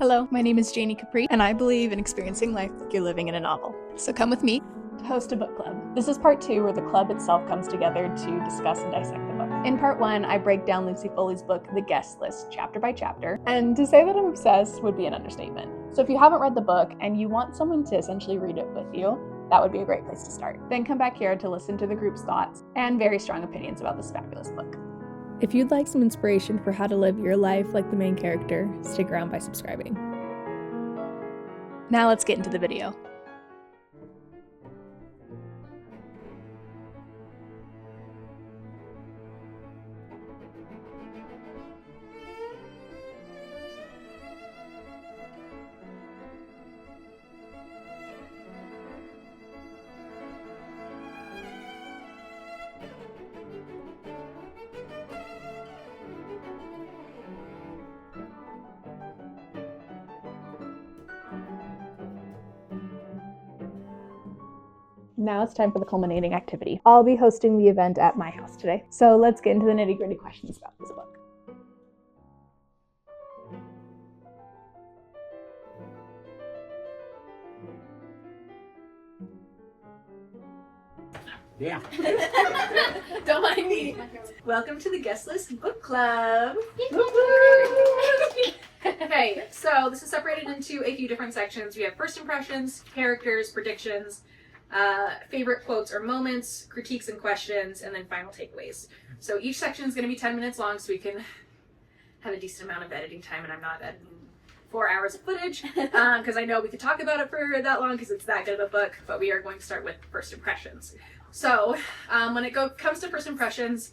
Hello, my name is Janie Capri, and I believe in experiencing life like you're living in a novel. So come with me to host a book club. This is part 2, where the club itself comes together to discuss and dissect the book. In part 1, I break down Lucy Foley's book, The Guest List, chapter by chapter, and to say that I'm obsessed would be an understatement. So if you haven't read the book and you want someone to essentially read it with you, that would be a great place to start. Then come back here to listen to the group's thoughts and very strong opinions about this fabulous book. If you'd like some inspiration for how to live your life like the main character, stick around by subscribing. Now let's get into the video. Now it's time for the culminating activity. I'll be hosting the event at my house today. So let's get into the nitty-gritty questions about this book. Yeah. Don't mind me. Welcome to the Guest List Book Club. Okay, so this is separated into a few different sections. We have first impressions, characters, predictions, favorite quotes or moments, critiques and questions, and then final takeaways. So each section is going to be 10 minutes long, so we can have a decent amount of editing time, and I'm not editing 4 hours of footage, because I know we could talk about it for that long because it's that good of a book, but we are going to start with first impressions. So when it comes to first impressions,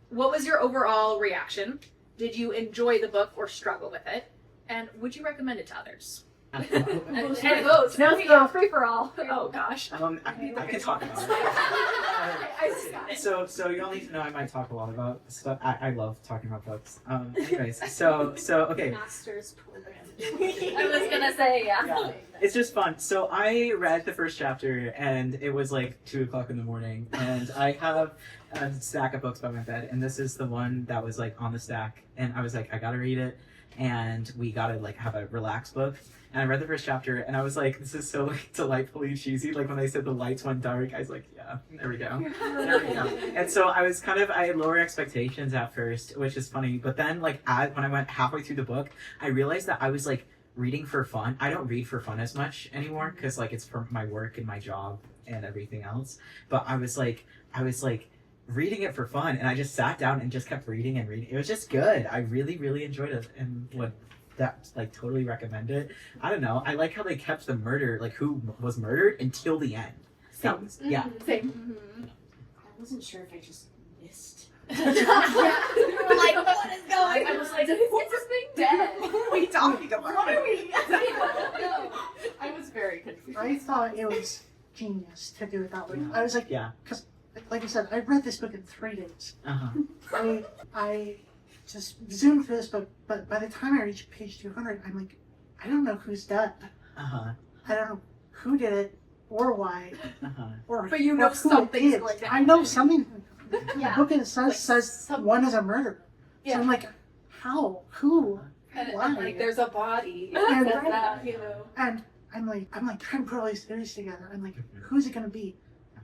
what was your overall reaction? Did you enjoy the book or struggle with it? And would you recommend it to others? And votes. Now we go free for all. Oh gosh. I can talk about it. So you all need to know I might talk a lot about stuff. I love talking about books. Anyways, so okay. Master's program. I was gonna say yeah. It's just fun. So I read the first chapter and it was like 2:00 in the morning, and I have a stack of books by my bed, and this is the one that was like on the stack, and I was like, I gotta read it, and we gotta like have a relaxed book. And I read the first chapter, and I was like, this is so like delightfully cheesy. Like when they said the lights went dark, I was like, yeah, there we go. There we go. And so I had lower expectations at first, which is funny. But then like when I went halfway through the book, I realized that I was like reading for fun. I don't read for fun as much anymore because like it's for my work and my job and everything else. But I was like reading it for fun, and I just sat down and just kept reading and reading. It was just good. I really, really enjoyed it, and totally recommend it. I don't know. I like how they kept the murder, like who was murdered, until the end. Same. Yeah. Same. Mm-hmm. I wasn't sure if I just missed. Yeah. Like, what is going on? I was like, who's this thing dead? What are we talking about? What are we? I was very confused. I thought it was genius to do it that way. I was like, Yeah. because, like I said, I read this book in 3 days. I just zoomed through this book, but by the time I reached page 200, I'm like, I don't know who's dead. I don't know who did it, or why, or But you know or who something's it is. going to I know something. Yeah. The book it says one is a murderer. Yeah. So I'm like, how? Who? And Why? like, there's a body. And- It says that, you know. And I'm like trying to put all these theories together. I'm like, who's it gonna be?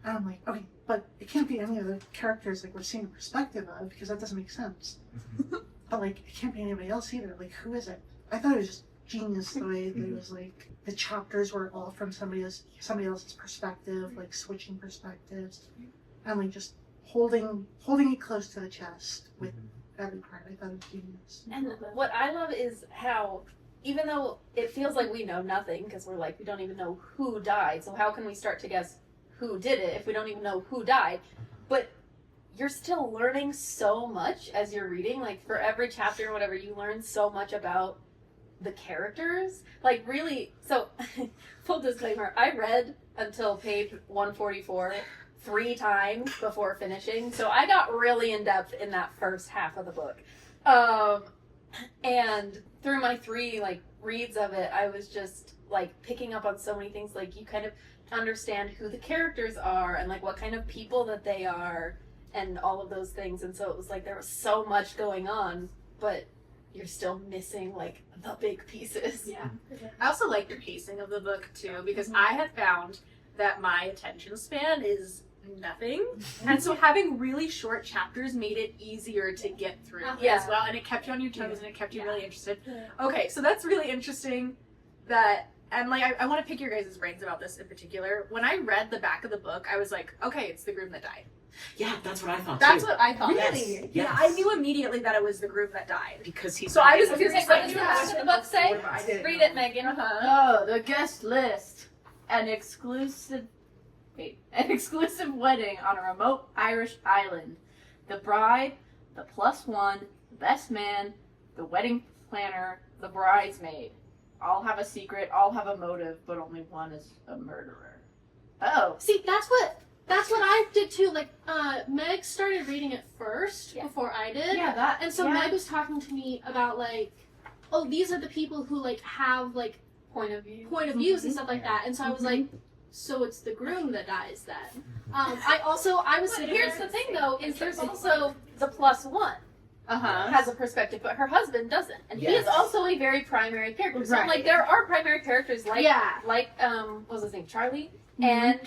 And I'm like, okay, but it can't be any of the characters like we're seeing the perspective of, because that doesn't make sense. But like, it can't be anybody else either. Like, who is it? I thought it was just genius the way that it was like the chapters were all from somebody else's perspective, like switching perspectives, and like just holding it close to the chest with every part. I thought it was genius. And what I love is how, even though it feels like we know nothing, because we're like, we don't even know who died, so how can we start to guess who did it if we don't even know who died? But you're still learning so much as you're reading. Like, for every chapter or whatever, you learn so much about the characters. Like, really, so, full disclaimer, I read until page 144 3 times before finishing, so I got really in-depth in that first half of the book. And through my 3, like, reads of it, I was just, like, picking up on so many things. Like, you kind of understand who the characters are and, like, what kind of people that they are and all of those things. And so it was like there was so much going on, but you're still missing like the big pieces. Yeah. I also like the pacing of the book too, because I have found that my attention span is nothing, and so having really short chapters made it easier to get through as well, and it kept you on your toes and it kept you really interested. Okay, so that's really interesting. And like I want to pick your guys' brains about this in particular. When I read the back of the book, I was like, okay, it's the groom that died. Yeah, that's what I thought That's too. what I thought. Really? Yeah, Yes. I knew immediately that it was the groom that died. Because he's So I was What curious. does the back of the book say? Read it, Megan. Oh, the guest list. An exclusive wedding on a remote Irish island. The bride, the +1, the best man, the wedding planner, the bridesmaid. All have a secret, all have a motive, but only one is a murderer. Oh. See, that's what I did too. Like, Meg started reading it first before I did. Yeah, that. And so Meg was talking to me about like, oh, these are the people who like have like Point of view. views and stuff like that. And so I was like, so it's the groom that dies then. I was sitting Here's there. the thing though, is there's also the +1 has a perspective, but her husband doesn't, and he is also a very primary character. So like there are primary characters like what was his name, Charlie and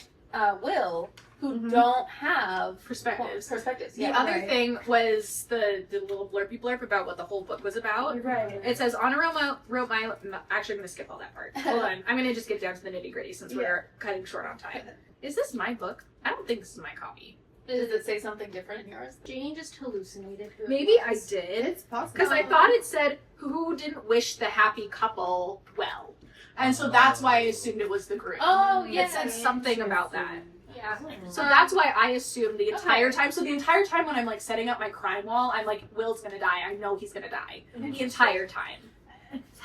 Will, who don't have Perspectives. Yeah. The other thing was the little blurb about what the whole book was about. Right. It says, Anna wrote my... Actually, I'm going to skip all that part. Hold on. I'm going to just get down to the nitty-gritty since we're cutting short on time. Is this my book? I don't think this is my copy. Does it say something different in yours? Jane just hallucinated. Who it Maybe I was. did. It's possible. Because I thought it said, who didn't wish the happy couple well. And so that's why I assumed it was the groom. Oh, It said something about that. Yeah. So that's why I assumed the entire time. So the entire time when I'm like setting up my crime wall, I'm like, Will's gonna die. I know he's gonna die. The entire time.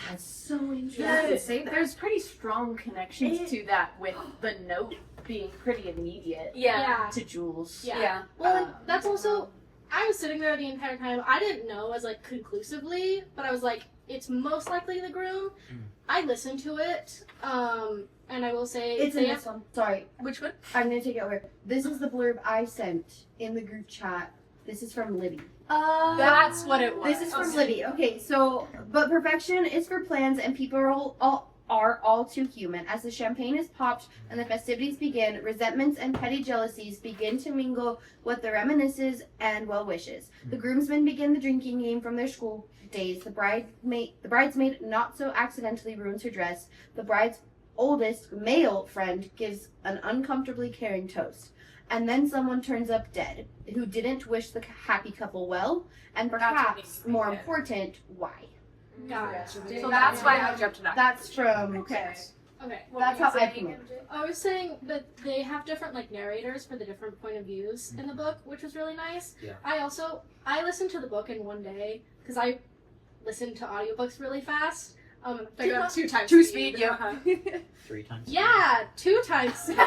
That's so interesting. There's pretty strong connections to that with the note being pretty immediate Yeah. to Jules. Yeah. Well, and that's also. I was sitting there the entire time. I didn't know as like conclusively, but I was like, it's most likely the groom. I listened to it, and I will say It's in this one. Sorry, Which one? I'm gonna take it over. This is the blurb I sent in the group chat. This is from Libby. That's what it was. This is from Libby. Okay, so but perfection is for plans, and people are all too human. As the champagne is popped and the festivities begin, resentments and petty jealousies begin to mingle with the reminiscences and well wishes. The groomsmen begin the drinking game from their school days. The bridesmaid not so accidentally ruins her dress. The bride's oldest male friend gives an uncomfortably caring toast. And then someone turns up dead, who didn't wish the happy couple well, and perhaps, more important, why. Gotcha. So that's why I jumped to that. That's from... Okay. That's how I came up. I was saying that they have different like narrators for the different point of views in the book, which was really nice. Yeah. I listened to the book in one day because I listened to audiobooks really fast. Like a 2 times Two speed. speed, yeah. 3 times. Yeah, 2 times speed.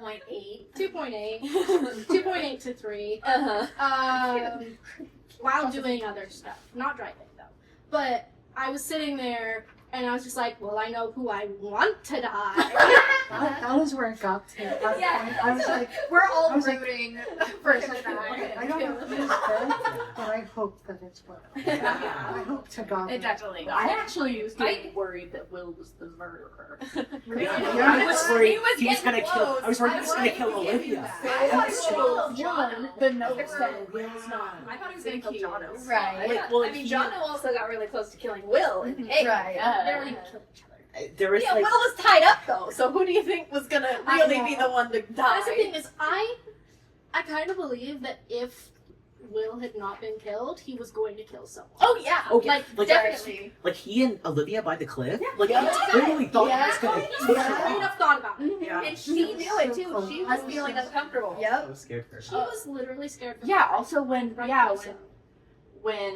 2.8. 2.8. 2.8 to 3. While doing other stuff. Not driving though. But I was sitting there and I was just like, well, I know who I want to die. That was where it got to. At that point, I was like, We're all I was like- rooting for him to die. I don't know if it's good, but I hope that it's well. I hope to God. It definitely got I actually was getting worried that Will was the murderer. I was worried he was gonna kill. I was worried he was gonna kill Olivia. The note said Will's not. I thought he was going to kill Jono. Right. Like, well, I mean, he- Jono also got really close to killing Will. Hey, Right. they don't even kill each other. There was Yeah, like Will was tied up though, so who do you think was gonna really be the one to die? That's the thing is, I kind of believe that if Will had not been killed, he was going to kill someone. Oh yeah, Okay, like, definitely. like he and Olivia by the cliff. Like Yeah. I totally thought he was gonna kill I her. would have thought about it. Yeah. And she knew it too. She was feeling uncomfortable. I was scared for her. She was literally scared. For Yeah, also when Right. when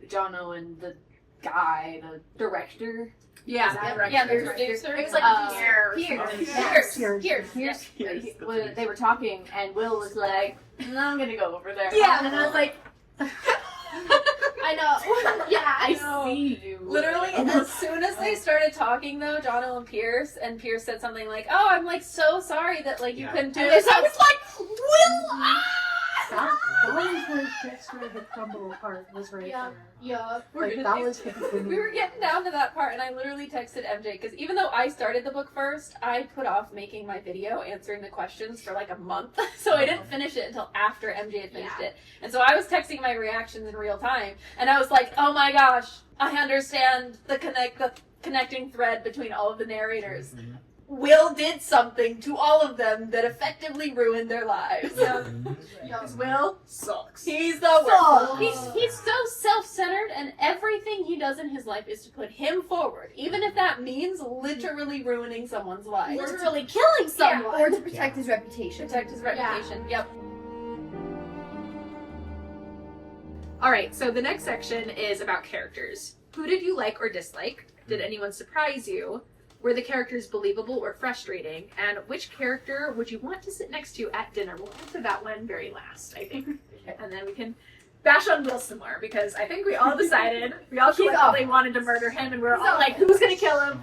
Jono and the guy, the director, Yeah, the producer. It was like Pierce. they were talking, and Will was like, "No, I'm gonna go over there." Yeah. and I was like, I know. Yeah, I know. see you. Literally, as soon as they started talking, though, Jono and Pierce said something like, "Oh, I'm like so sorry that like you couldn't do this." I was like, "Will, that was where shit started to crumble apart. Was right Yeah. there. Yeah. Like that was the beginning. We were getting down to that part, and I literally texted MJ because even though I started the book first, I put off making my video answering the questions for like a month, so I didn't finish it until after MJ had finished it. And so I was texting my reactions in real time, and I was like, "Oh my gosh, I understand the connecting thread between all of the narrators. Will did something to all of them that effectively ruined their lives. Will Sucks. He's the worst. Sucks. He's so self-centered, and everything he does in his life is to put him forward, even if that means literally ruining someone's life. Literally killing someone. or to protect his reputation. Protect his reputation. Yep. All right, so the next section is about characters. Who did you like or dislike? Did anyone surprise you? Were the characters believable or frustrating? And which character would you want to sit next to at dinner? We'll answer that one very last, I think. And then we can bash on Will some more, because I think we all decided, we all collectively wanted to murder him, and we were all like, who's gonna kill him?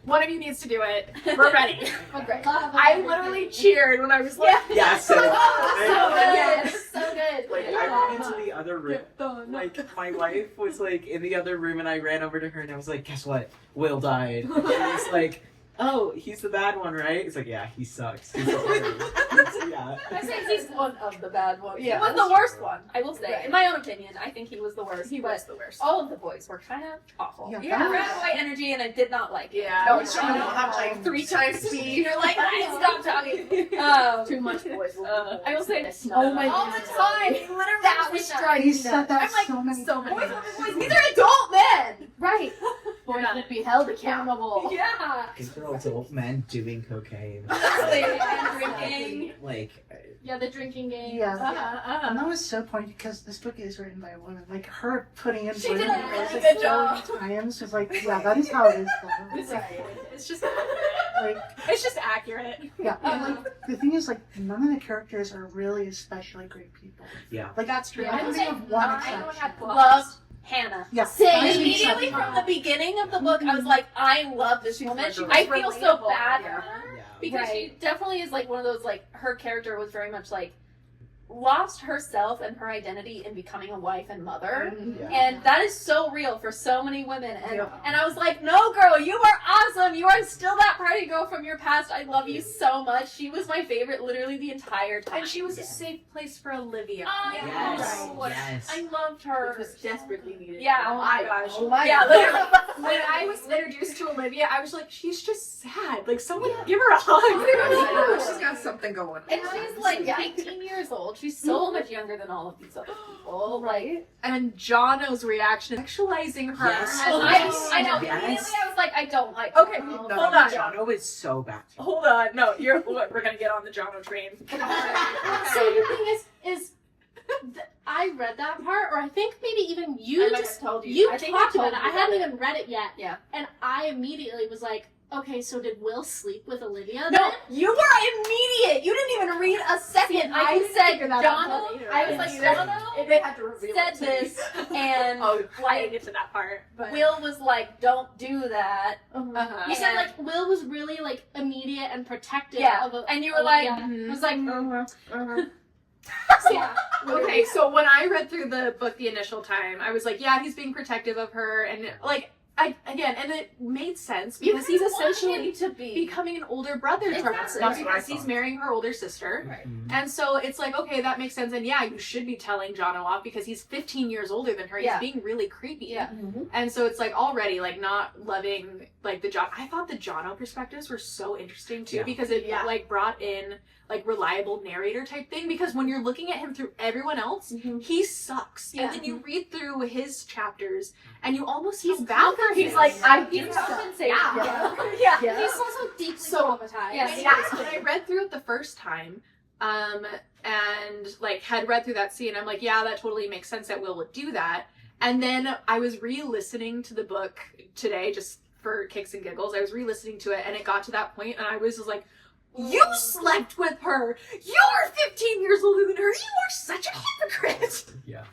One of you needs to do it. We're ready. I literally cheered when I was like, Yeah, so good. So good. Like, I went into the other room. Like, my wife was, like, in the other room, and I ran over to her, and I was like, guess what? Will died. And she was like, oh, he's the bad one, right? It's like, yeah, he sucks. He's yeah. I say he's one of the bad ones. Yeah, He was the worst one, I will say. In my own opinion, I think he was the worst. he was the worst. All of the boys were kind of awful. Yeah, Yeah, white energy, and I did not like it. Yeah. No, Some of them have, like, 3 times speed. You're like, stop talking. Too much voice. I will say this. Oh my all the goodness. time. He literally That was striking. He said that I'm like, so many so many times. Boys, these are adult men. Right. Boys would be held accountable. Yeah. These are adult men doing cocaine. And drinking. Like, Yeah, the drinking game. Yeah. And that was so pointy because this book is written by a woman. Like her putting in She did a women really roles, good like, job. so many times was like, yeah, that is how it is. Though. It's just, Like, it's just accurate. yeah, and like the thing is, like none of the characters are really especially great people. yeah. Like That's true. I can think of one exception. Love Hannah. Yeah, Same. Immediately from the beginning of the book, I was like, I love this woman. I feel so bad for her. Yeah. Because she definitely is like one of those, like, her character was very much like lost herself and her identity in becoming a wife and mother. Yeah. And that is so real for so many women. And I was like, no, girl, you are awesome. You are still that party girl from your past. I love you so much. She was my favorite literally the entire time. And she was a safe place for Olivia. Yes. know. Yes. I loved her. It was desperately needed. Yeah. Oh my gosh. Oh my Yeah, God. literally. When I was introduced to Olivia, I was like, she's just sad. Like, someone give her a hug. She's got something going. And she's like 19 years old. She's so much younger than all of these other people. Like, And Jono's reaction, sexualizing her. Yes. And I know. Yes. Immediately I was like, I don't like Okay, her. hold No, on. Jono is so bad. Hold on. No, we're gonna get on the Jono train. So the thing is I read that part, or I think maybe even you I might just have told you. you I think talked I told about it. you I hadn't about even read it yet. Yeah. And I immediately was like, okay, so did Will sleep with Olivia? No, then? you were immediate. You didn't even read a second. I I didn't said, figure that out Jono. until later. I was like, Jono They had to reveal said it to this, and Oh, I like didn't get to that part. But Will was like, don't do that. Uh-huh. You said And- like Will was really like immediate and protective Yeah, of a, and you were like, Olivia. I was like, Yeah. Okay, so when I read through the book the initial time, I was like, yeah, he's being protective of her, and like, and it made sense because he's essentially to be. becoming an older brother to her Exactly. That's what I because he's thought. marrying her older sister. Right. And so it's like, okay, that makes sense. And yeah, you should be telling Jono off because he's 15 years older than her. Yeah. He's being really creepy. Yeah. And so it's like already like not loving like the John. I thought the Jono perspectives were so interesting too Yeah. because it like brought in like reliable narrator type thing because when you're looking at him through everyone else, he sucks. Yeah. And then you read through his chapters and you almost feel He's bad for him. He's like, He's compensating. Yeah. he's also deeply So- traumatized. Yes. And when I read through it the first time, and like had read through that scene, I'm like, yeah, that totally makes sense that Will would do that. And then I was re-listening to the book today just for kicks and giggles. I was re-listening to it and it got to that point and I was just like, you slept with her! You're 15 years older than her! You are such a hypocrite! Yeah.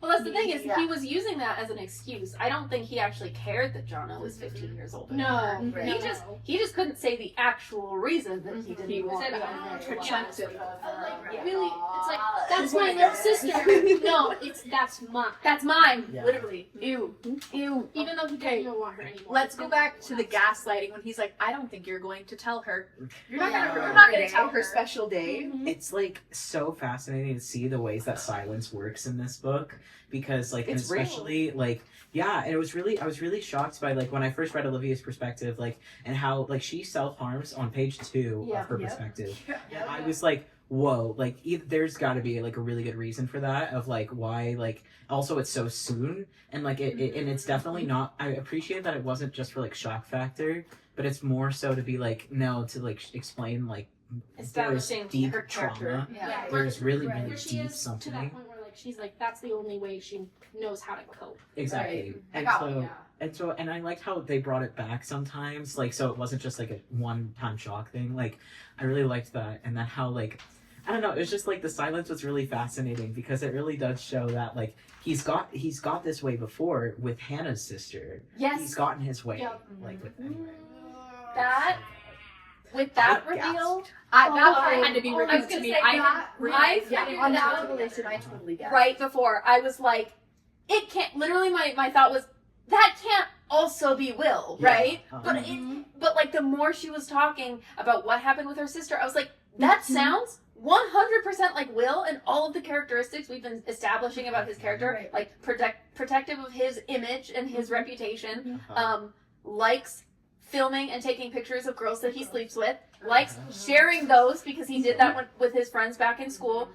Well, that's the thing is Yeah. he was using that as an excuse. I don't think he actually cared that Jono was 15 years old. No, Right. He just couldn't say the actual reason that he didn't He was want said, to. protective Like, really, it's like, that's my little sister. No, that's mine. That's mine, Yeah. literally. Ew. Ew. Even though he doesn't even want her anymore. Let's go back to the gaslighting when he's like, I don't think you're going to tell her. You're not Yeah. gonna you're not gonna tell her special day. It's like so fascinating to see the ways that silence works in this book because like and It's real. especially like yeah, and I was really shocked by like when I first read Olivia's perspective like and how like she self-harms on page 2 Yeah. of her Yep. perspective. And I was like, whoa, like there's got to be like a really good reason for that of like why like also it's so soon and like it and it's definitely not. I appreciate that it wasn't just for like shock factor, but it's more so to be like no to like explain like Establishing there's deep her character. trauma. Yeah. There's really Right. really Where she deep is to something. that point where like she's like that's the only way she knows how to cope. Exactly. Right. And Got so me, and I liked how they brought it back sometimes, like so it wasn't just like a one-time shock thing. Like I really liked that, and then how like I don't know, it was just like the silence was really fascinating because it really does show that like he's got this way before with Hannah's sister. Yes. He's gotten his way Yep. like with That with that I reveal, That I part had to be was revealed gonna to me. say I On that revelation, I totally get. right before I was like, it can't. Literally, my thought was that can't also be Will, Yeah. right? Uh-huh. But like the more she was talking about what happened with her sister, I was like, that sounds 100% like Will and all of the characteristics we've been establishing about his character, Right. like protective of his image and his reputation, Uh-huh. likes filming and taking pictures of girls that he sleeps with, likes sharing those because he did that with his friends back in school,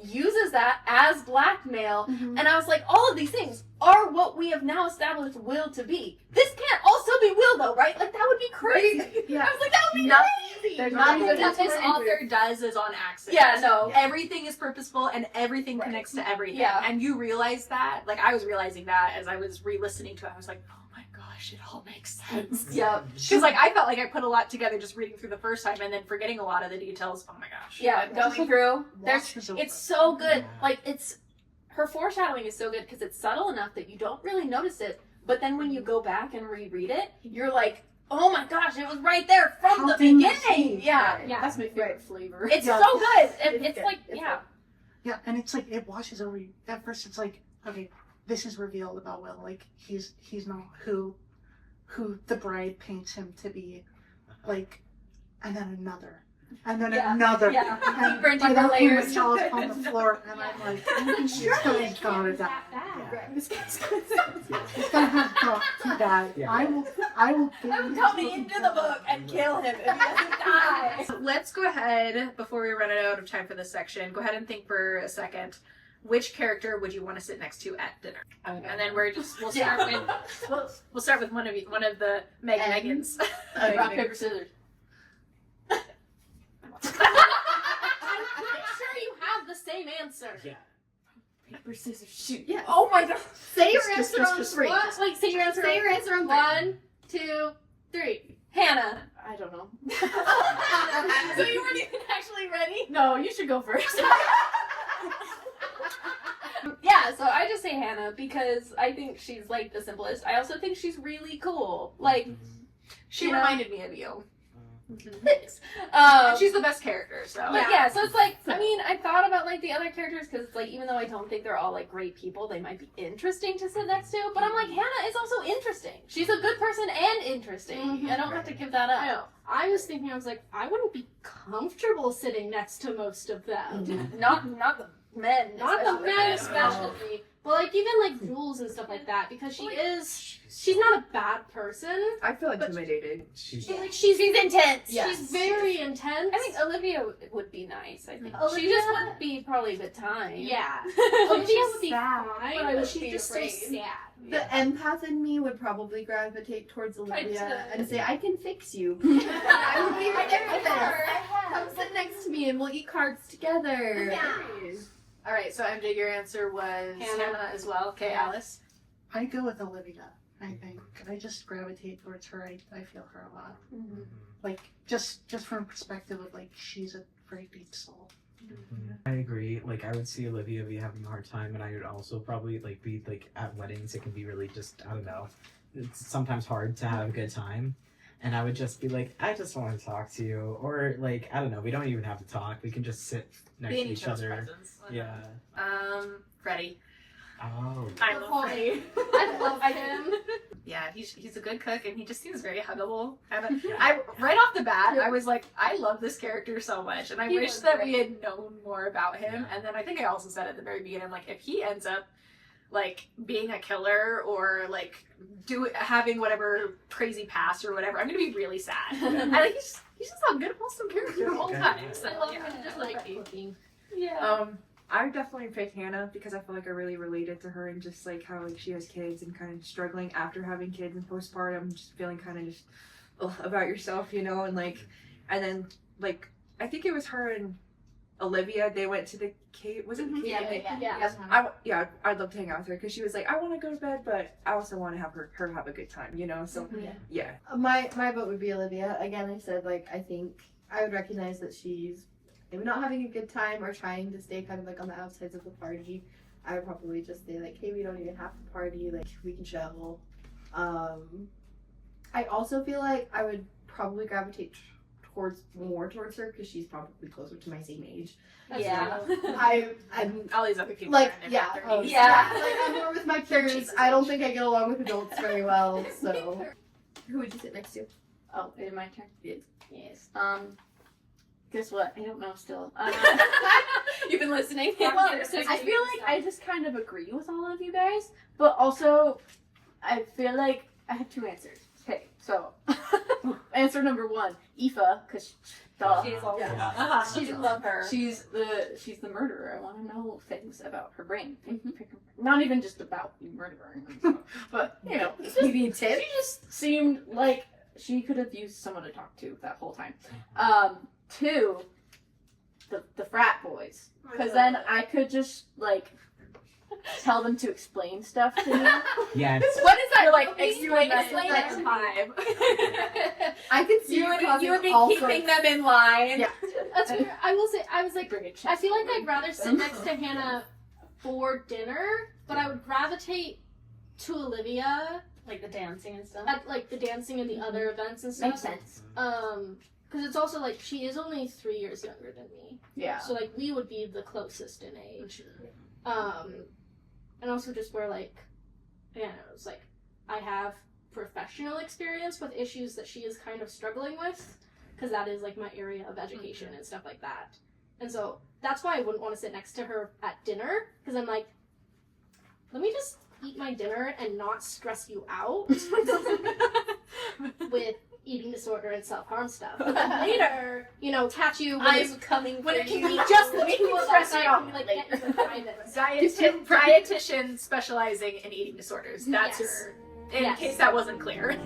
uses that as blackmail, and I was like, all of these things are what we have now established Will to be. This can't also be Will though, right? Like that would be crazy. Yeah. I was like, that would be crazy. There's Nothing nothing that this that's author does is on accident. Yeah, no. Everything is purposeful and everything Right. connects to everything. Yeah. And you realize that. Like I was realizing that as I was re-listening to it. I was like, oh my gosh, it all makes sense. Yeah. Because like I felt like I put a lot together just reading through the first time and then forgetting a lot of the details. Oh my gosh. Yeah, going through. Watch this over. It's so good. Yeah. Like her foreshadowing is so good because it's subtle enough that you don't really notice it. But then when you go back and reread it, you're like, oh my gosh, it was right there from How the can you beginning. see? Yeah. Yeah. That's my favorite flavor. It's Yeah. so good. It's It's good. like, It's yeah. Yeah, and it's like it washes over you. At first, it's like, okay, this is revealed about Will. Like he's not who the bride paints him to be. Like, and then another, and then Yeah, another. yeah. And Deeper and by deeper that point, layers. Michelle's on the floor, and I'm like, this guy's gotta die. That bad. This guy has got to die. Yeah. I will. I'm coming into the book and kill him if he doesn't die. So let's go ahead, before we run out of time for this section, go ahead and think for a second. Which character would you want to sit next to at dinner? And then we'll start with we'll start with one of the Megans. Rock, paper, scissors. I'm pretty sure you have the same answer. Yeah. Paper, scissors, shoot. Yeah. Oh my god. Say your Just- answer on just- three. What? Wait, say your answer. Say your answer on three. 1, 2, 3. Hannah. I don't know. So you weren't even actually ready? No, you should go first. Yeah, so I just say Hannah because I think she's like the simplest. I also think she's really cool. Like, She You know? reminded me of you. thanks. And she's the best character, so. But yeah, so it's like, I mean, I thought about like the other characters because it's like, even though I don't think they're all like great people, they might be interesting to sit next to. But I'm like, Hannah is also interesting. She's a good person and interesting. Mhm. I don't have to give that up. I know. I was thinking, I was like, I wouldn't be comfortable sitting next to most of them. Not the men. Not the men, especially. especially. But like even like Jules and stuff like that, because she's not a bad person. I feel like But- who I dated. She's She's intense. she's very intense. I think Olivia would be nice. I think she Olivia- just wouldn't be probably a good time. yeah. Olivia Olivia would would be sad, fine, but I but would she's be just afraid. so sad. The empath in me would probably gravitate towards Olivia to- and say, I can fix you. And I would be right there with this. Come sit next to me and we'll eat cards together. All right, so MJ, your answer was Hannah as well. Okay, Yeah. Alice. I go with Olivia. I think I just gravitate towards her. I feel her a lot. Like just from a perspective of like she's a very deep soul. I agree. Like, I would see Olivia be having a hard time, and I would also probably like be like at weddings. It can be really just, I don't know. It's sometimes hard to have a good time, and I would just be like, I just want to talk to you, or like, I don't know. We don't even have to talk. We can just sit next Be to in each each other's other. presence. Yeah. Freddie. Oh. I love Freddie. I love him. Yeah, he's a good cook, and he just seems very huggable. And I right off the bat, I was like, I love this character so much, and I He wish was that great. we had known more about him. Yeah. And then I think I also said at the very beginning, like, if he ends up like being a killer or like having whatever crazy past or whatever, I'm gonna be really sad. And he's just a good wholesome character the whole Okay, time. yeah. So, I love yeah. him just like cooking. Yeah. I would definitely pick Hannah because I feel like I really related to her and just like how like she has kids and kind of struggling after having kids and postpartum, just feeling kind of just about yourself, you know, and like, and then like I think it was her and Olivia. They went to the cave. Was it the cave? Yeah. I'd love to hang out with her because she was like, I want to go to bed, but I also want to have her have a good time, you know. So yeah. My vote would be Olivia. Again, I said like I think I would recognize that she's maybe not having a good time or trying to stay kind of like on the outsides of the party. I would probably just say like, hey, we don't even have to party, like we can chill. I also feel like I would probably gravitate towards her because she's probably closer to my same age. Yeah. I'm All these other people like are in yeah, their 30s. like I'm more with my peers. I don't think I get along with adults very well. So who would you sit next to? Oh, is it my turn? Yes. Guess what? I don't know still. You've been listening. Well, I feel like I just kind of agree with all of you guys, but also I feel like I have two answers. Okay, so answer number one, Aoife, because She's all She's love her. she's the murderer. I want to know things about her brain. Not even just about murdering, but you know, it's just, Maybe Tim? she just seemed like she could have used someone to talk to that whole time. Two, the frat boys, because then I could just like tell them to explain stuff to me. Yes. What is that? You're like, Explain explain that it to me. time. I could see You would be all keeping sorts- them in line. Yeah. That's where I will say I was like, Bring a I feel like chest I'd rather sit next to Hannah for dinner, but I would gravitate to Olivia Like the dancing and stuff. at like the dancing and the other events and stuff. Makes sense. Because it's also like she is only 3 years younger than me, Yeah. so like we would be the closest in age. And also just where like, yeah, it's like I have professional experience with issues that she is kind of struggling with, because that is like my area of education and stuff like that. And so that's why I wouldn't want to sit next to her at dinner, because I'm like, let me just eat my dinner and not stress you out with eating disorder and self-harm stuff. But then later, you know, catch you when I'm coming when for it can you. be just the When two you of stress us out, out you like get into private. Dietitian specializing in eating disorders. That's Yes. her. In Yes. case that wasn't clear.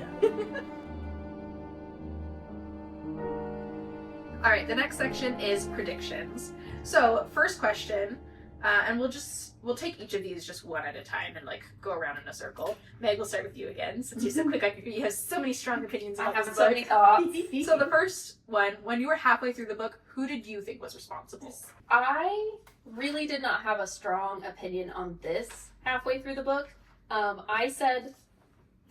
All right, the next section is predictions. So, first question, and we'll take each of these just one at a time and like go around in a circle. Meg, we'll start with you again, since you said quick. You have so many strong opinions I about have this so book. many thoughts. So the first one, when you were halfway through the book, who did you think was responsible? I really did not have a strong opinion on this halfway through the book. I said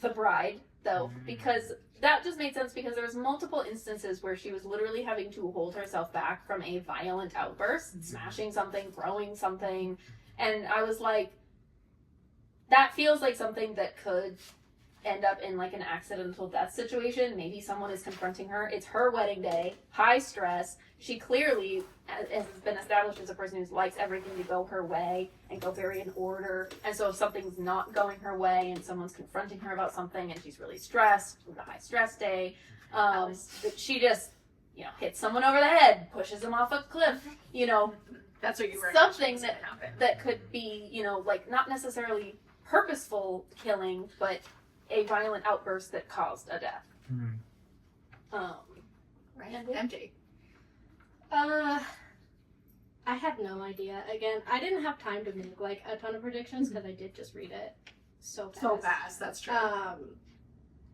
the bride, though, because that just made sense because there was multiple instances where she was literally having to hold herself back from a violent outburst, smashing something, throwing something, and I was like, that feels like something that could end up in like an accidental death situation. Maybe someone is confronting her. It's her wedding day, high stress. She clearly has been established as a person who likes everything to go her way and go very in order. And so if something's not going her way and someone's confronting her about something and she's really stressed, with a high stress day, she just, you know, hits someone over the head, pushes them off a cliff, you know, That's what you were something imagining was gonna happen. that could be, you know, like not necessarily purposeful killing, but a violent outburst that caused a death. Right. MJ. I had no idea. Again, I didn't have time to make like a ton of predictions because I did just read it so fast. So fast, that's true.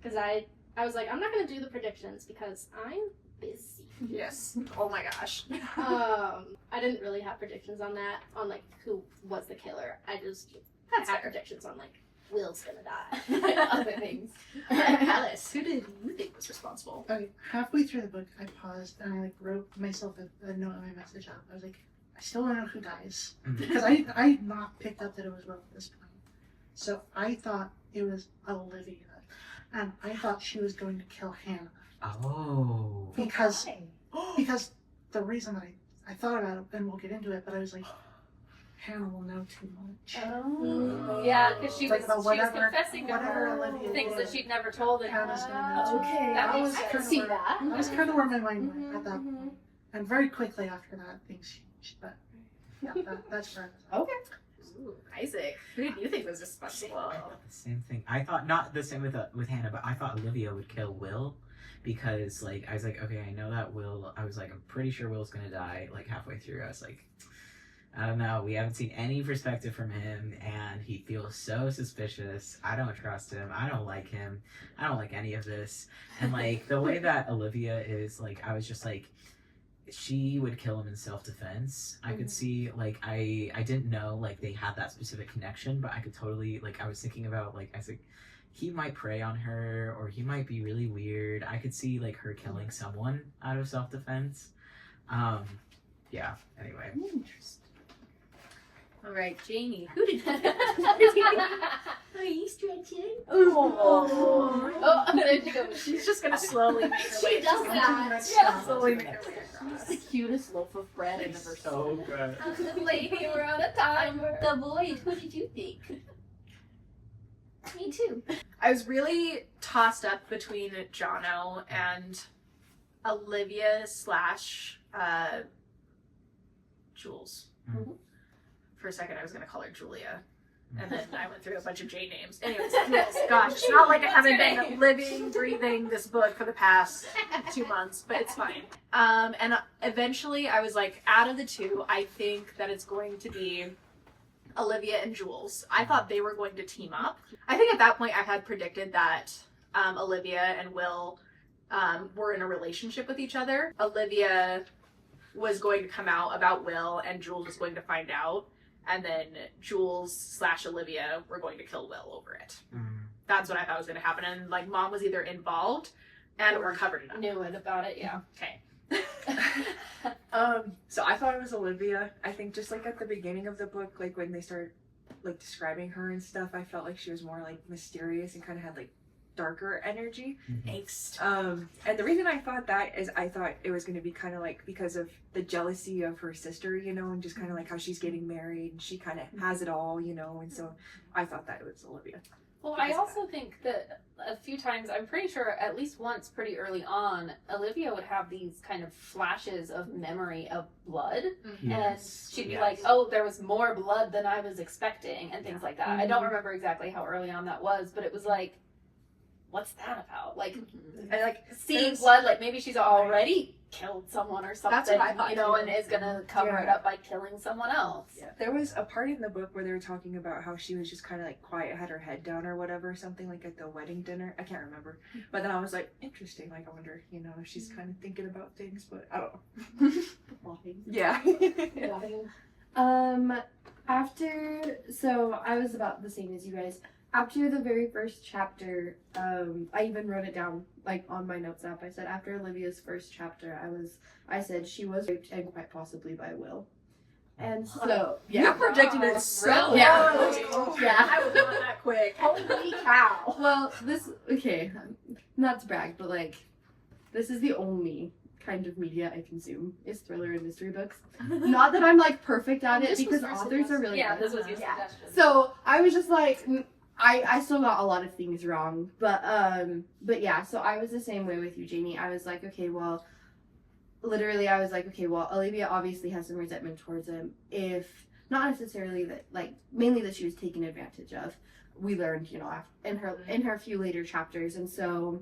Because I was like, I'm not gonna do the predictions because I'm busy. Yes. Oh my gosh. I didn't really have predictions on that, on like who was the killer. I just That's had fair. predictions on like Will's gonna die. Other things. Alice, who did you think was responsible? Okay, halfway through the book, I paused and I like wrote myself a note on my message app. I was like, I still don't know who dies because I had not picked up that it was Will at this point. So I thought it was Olivia, and I thought she was going to kill Hannah Oh. because the reason that I thought about it, and we'll get into it, but I was like, Hannah will know too much. Oh. Yeah, because she Like was about whatever- confessing to whatever her Olivia things did, that she'd never told anyone. Hannah's gonna know too much. Okay, That I makes was sense. kind of See where- that? That was kind of where my mind went at that point. And very quickly after that, things changed. But yeah, that's where I was. Ooh, Isaac, who did you think was responsible? I thought the same thing. I thought not the same with Hannah, but I thought Olivia would kill Will because like I was like, okay, I know that Will. I was like, I'm pretty sure Will's gonna die. Like halfway through, I was like, I don't know. We haven't seen any perspective from him, and he feels so suspicious. I don't trust him. I don't like him. I don't like any of this. And like the way that Olivia is, like, I was just like, she would kill him in self-defense. I could see, like, I didn't know, like, they had that specific connection, but I could totally, like, I was thinking about, like, I was like, he might prey on her, or he might be really weird. I could see, like, her killing someone out of self-defense. Yeah, anyway. All right, Janie, who did you think? Are you stretching? Oh, there she goes. She's just gonna slowly make her way. She does that. Yeah, slowly make her way She's across. the cutest loaf of bread in the It's verse. so good. The lady, we're on a timer. The void. Who did you think? Me too. I was really tossed up between Jono and Olivia slash Jules. Mhm. For a second, I was gonna call her Julia, and then I went through a bunch of J names. Anyways, Jules. Gosh, it's not like I haven't been living, breathing this book for the past 2 months, but it's fine. And eventually, I was like, out of the two, I think that it's going to be Olivia and Jules. I thought they were going to team up. I think at that point I had predicted that Olivia and Will were in a relationship with each other. Olivia was going to come out about Will and Jules was going to find out. And then Jules slash Olivia were going to kill Will over it. That's what I thought was going to happen. And like Mom was either involved and or covered it up. Knew it about it, yeah. Okay. So I thought it was Olivia. I think just like at the beginning of the book, like when they started like describing her and stuff, I felt like she was more like mysterious and kind of had like darker energy. Angst. And the reason I thought that is I thought it was going to be kind of like because of the jealousy of her sister, you know, and just kind of like how she's getting married and she kind of has it all, you know, and so I thought that it was Olivia. Well, I also think that a few times, I'm pretty sure at least once pretty early on, Olivia would have these kind of flashes of memory of blood. And she'd be like, oh, there was more blood than I was expecting and things like that. I don't remember exactly how early on that was, but it was like, what's that about? Like, and like seeing blood, like maybe she's already killed someone or something, That's what I thought, you know, too. and is gonna cover it up by killing someone else. Yeah. There was a part in the book where they were talking about how she was just kind of like quiet, had her head down or whatever, something like at the wedding dinner. I can't remember. But then I was like, interesting. Like, I wonder, you know, if she's kind of thinking about things, but I don't know. Yeah. So I was about the same as you guys. After the very first chapter, I even wrote it down like on my notes app. I said after Olivia's first chapter, I said she was raped and quite possibly by Will. And so You predicted it so Yeah. well. Yeah. I was not that quick. Holy cow. Well, okay, not to brag, but like, this is the only kind of media I consume is thriller and mystery books. Not that I'm like perfect at it, This was because your authors are really Yeah, good. this was your suggestion. So I was just like, I still got a lot of things wrong, but yeah. So I was the same way with you, Janie. I was like, okay, well, literally, I was like, okay, well, Olivia obviously has some resentment towards him. If not necessarily that, like mainly that she was taken advantage of. We learned, you know, in her few later chapters, and so,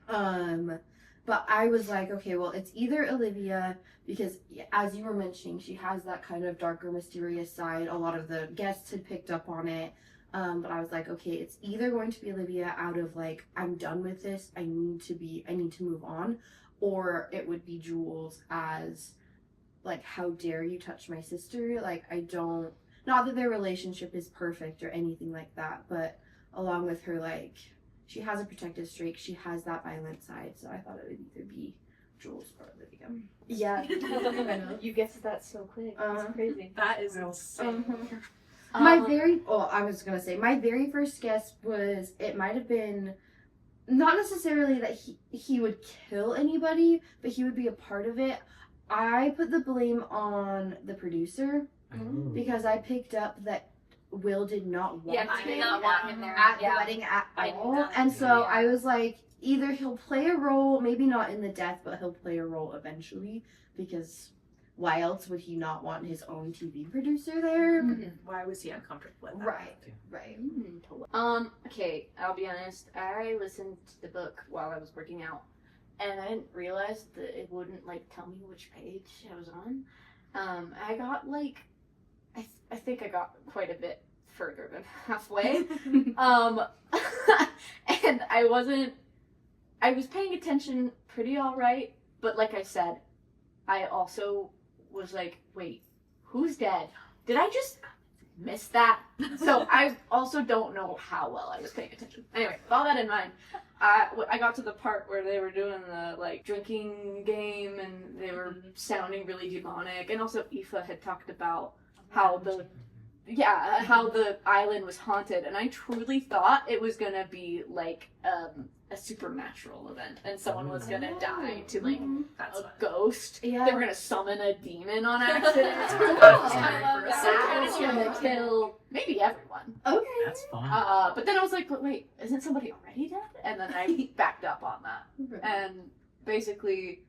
but I was like, okay, well, it's either Olivia because, as you were mentioning, she has that kind of darker, mysterious side. A lot of the guests had picked up on it. But I was like, okay, it's either going to be Olivia out of like, I'm done with this, I need to move on, or it would be Jules as like, how dare you touch my sister? Like, I don't, not that their relationship is perfect or anything like that, but along with her, like, she has a protective streak, she has that violent side, so I thought it would either be Jules or Olivia. Yeah, you guessed that so quick. That's crazy. That is insane. My very first guess was it might have been not necessarily that he would kill anybody, but he would be a part of it. I put the blame on the producer because I picked up that Will did not want I did him not want him there at the wedding at all. And so I was like, either he'll play a role, maybe not in the death, but he'll play a role eventually, because why else would he not want his own TV producer there? Why was he uncomfortable with that? Right. Okay, I'll be honest. I listened to the book while I was working out, and I didn't realize that it wouldn't like tell me which page I was on. I got like, I think I got quite a bit further than halfway. And I was paying attention pretty all right, but like I said, I also was like, wait, who's dead? Did I just miss that? So I also don't know how well I was paying attention. Anyway, with all that in mind, I got to the part where they were doing the like drinking game and they were sounding really demonic, and also Aoife had talked about how the island was haunted, and I truly thought it was gonna be like a supernatural event and someone was gonna die to like a ghost. Yeah. They were gonna summon a demon on accident. that. It's gonna kill maybe everyone. Okay. That's fun. But then I was like, but wait, isn't somebody already dead? And then I backed up on that. And basically,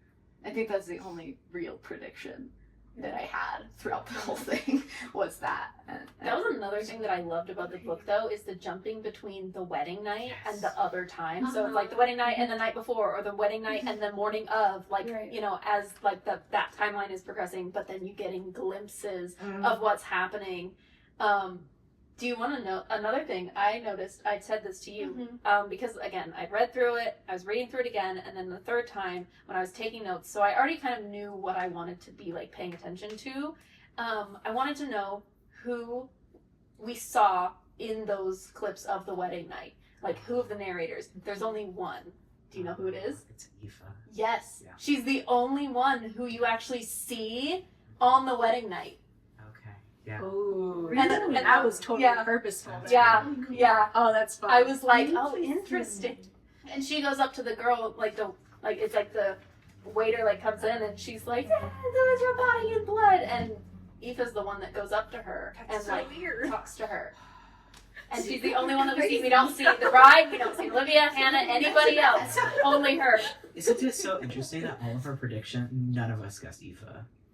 I think that's the only real prediction that I had throughout the whole thing was that. And That was another thing that I loved about the book, though, is the jumping between the wedding night and the other times. So it's like the wedding night and the night before, or the wedding night and the morning of, like, you know, as like that timeline is progressing, but then you're getting glimpses of what's happening. Do you want to know another thing I noticed? I said this to you because, again, I read through it, I was reading through it again, and then the third time when I was taking notes, so I already kind of knew what I wanted to be like paying attention to. I wanted to know who we saw in those clips of the wedding night, like who of the narrators. There's only one. Do you know who it is? It's Aoife. Yes, Yeah. she's the only one who you actually see on the wedding night. Okay. Yeah. Ooh. And that was totally yeah. purposeful. Yeah, yeah. Oh, that's fun. I was like, oh, interesting. And she goes up to the girl, it's like the waiter like comes in and she's like, yeah, there was your body in blood. And Aoife's the one that goes up to her and weird. talks to her. And she's the only one that we see. We don't see the bride, we don't see Olivia, Hannah, anybody else. Only her. Isn't it so interesting that all of our prediction, none of us guessed Aoife?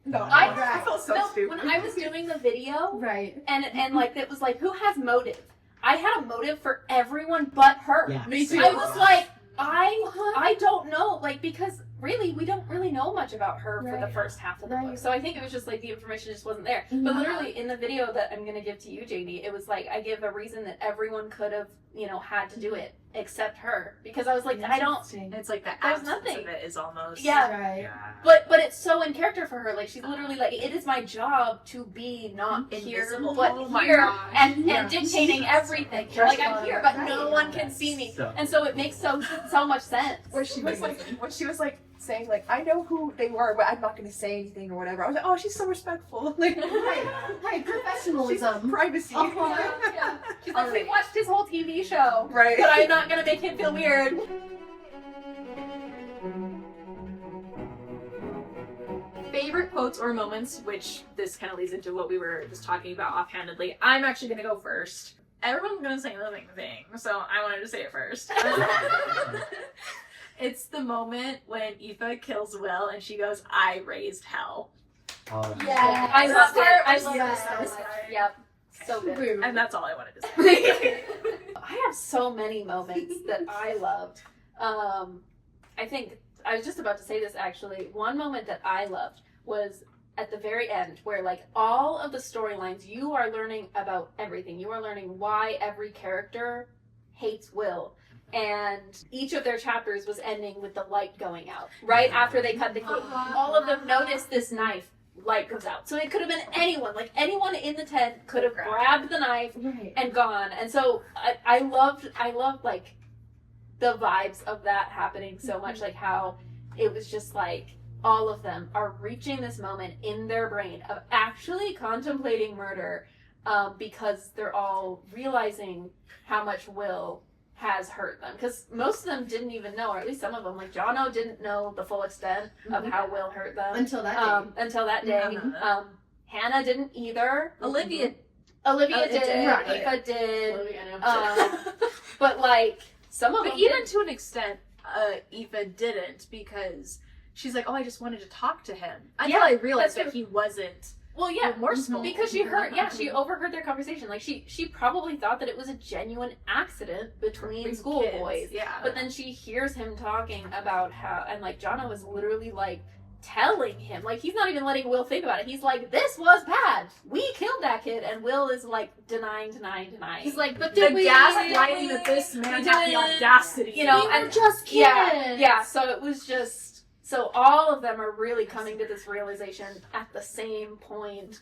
No, I felt so stupid. When I was doing the video, Right. and like it was like, who has motive? I had a motive for everyone but her. Yeah. Me too. I was like, I don't know, like, because really we don't really know much about her for the first half of the book. So I think it was just like the information just wasn't there. But literally in the video that I'm gonna give to you, JD, it was like I give a reason that everyone could have, you know, had to do it except her, because I was like, I don't. It's like the There's absence nothing. of it is almost. Yeah. Right. Yeah. But it's so in character for her. Like she's literally like, it is my job to be not here, Invisible. but Oh my here gosh. and dictating everything. Like I'm here, but no one can see me, So- and so it makes so much sense. Where she was like saying like, I know who they were, but I'm not gonna say anything or whatever. I was like, oh, she's so respectful. Like, Right. Professionalism. privacy. Yeah. She's like, we watched his whole TV show, Right. but I'm not gonna make him feel weird. Favorite quotes or moments, which this kind of leads into what we were just talking about offhandedly. I'm actually going to go first. Everyone's going to say the same thing, so I wanted to say it first. It's the moment when Aoife kills Will and she goes, I raised hell. Oh, Yeah, I love it. I love Yeah. it so much. Yep, so good. And that's all I wanted to say. I have so many moments that I loved. I think I was just about to say this actually. One moment that I loved was at the very end, where like all of the storylines, you are learning about everything. You are learning why every character hates Will. and each of their chapters was ending with the light going out right after they cut the cake. All of them noticed this knife. Light comes out. So it could have been anyone. Like anyone in the tent could have grabbed the knife and gone. And so I loved like the vibes of that happening so much. Like how it was just like all of them are reaching this moment in their brain of actually contemplating murder, because they're all realizing how much Will has hurt them. Because most of them didn't even know, or at least some of them, like Jono didn't know the full extent of how Will hurt them. Until that day. Hannah didn't either. Olivia did. Right. Aoife did. But like, some of them But even didn't. to an extent, Aoife didn't, because she's like, oh, I just wanted to talk to him. Until I realized that's that he wasn't Well, yeah, remorseful. because she overheard their conversation. Like she probably thought that it was a genuine accident between schoolboys. Yeah. But then she hears him talking about how, and like Jono was literally like telling him, like he's not even letting Will think about it. He's like, this was bad. We killed that kid, and Will is like denying. He's like, but the did we? gaslighting that this man had the audacity. You know, We were and just kids. yeah. So it was just. So all of them are really coming to this realization at the same point,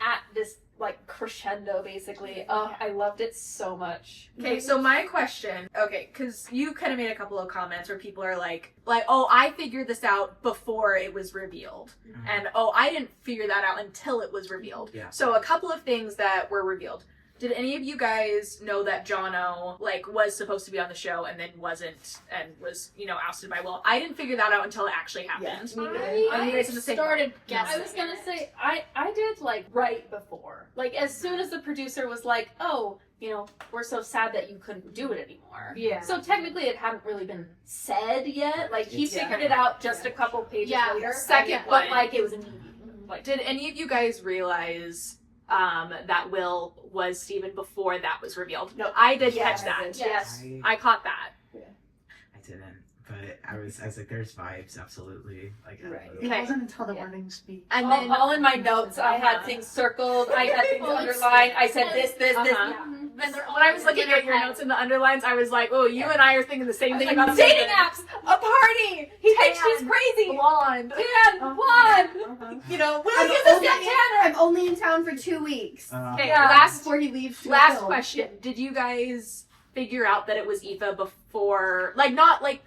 at this like crescendo, basically. Oh, I loved it so much. Okay, so my question, because you kind of made a couple of comments where people are like, oh, I figured this out before it was revealed. And, oh, I didn't figure that out until it was revealed. Yeah. So a couple of things that were revealed. Did any of you guys know that Jono, like, was supposed to be on the show and then wasn't and was, ousted by Will? I didn't figure that out until it actually happened. I you guys in the same started boat? guessing. I was gonna say, I did like right before. Like as soon as the producer was like, oh, we're so sad that you couldn't do it anymore. Yeah. So technically it hadn't really been said yet. Like he Yeah. figured it out just a couple pages later. Second but one. like it was immediate. Like Did any of you guys realize that Will was Steven before that was revealed? No, I did catch that. Yes. I caught that. I didn't, but I was like, there's vibes, absolutely. Like, Right. It Okay. wasn't until the wedding speech. And all, then all in my notes, I had things circled. I had things underlined. I said this. when I was looking at your notes in the underlines, I was like, oh, you and I are thinking the same thing about dating apps, a party. She's crazy. Blonde. Tan, blonde. Will you just get Tanner? I'm only in town for 2 weeks. Okay, Yeah. last Before he leaves to last film. question. Did you guys figure out that it was Aoife before, like, not like,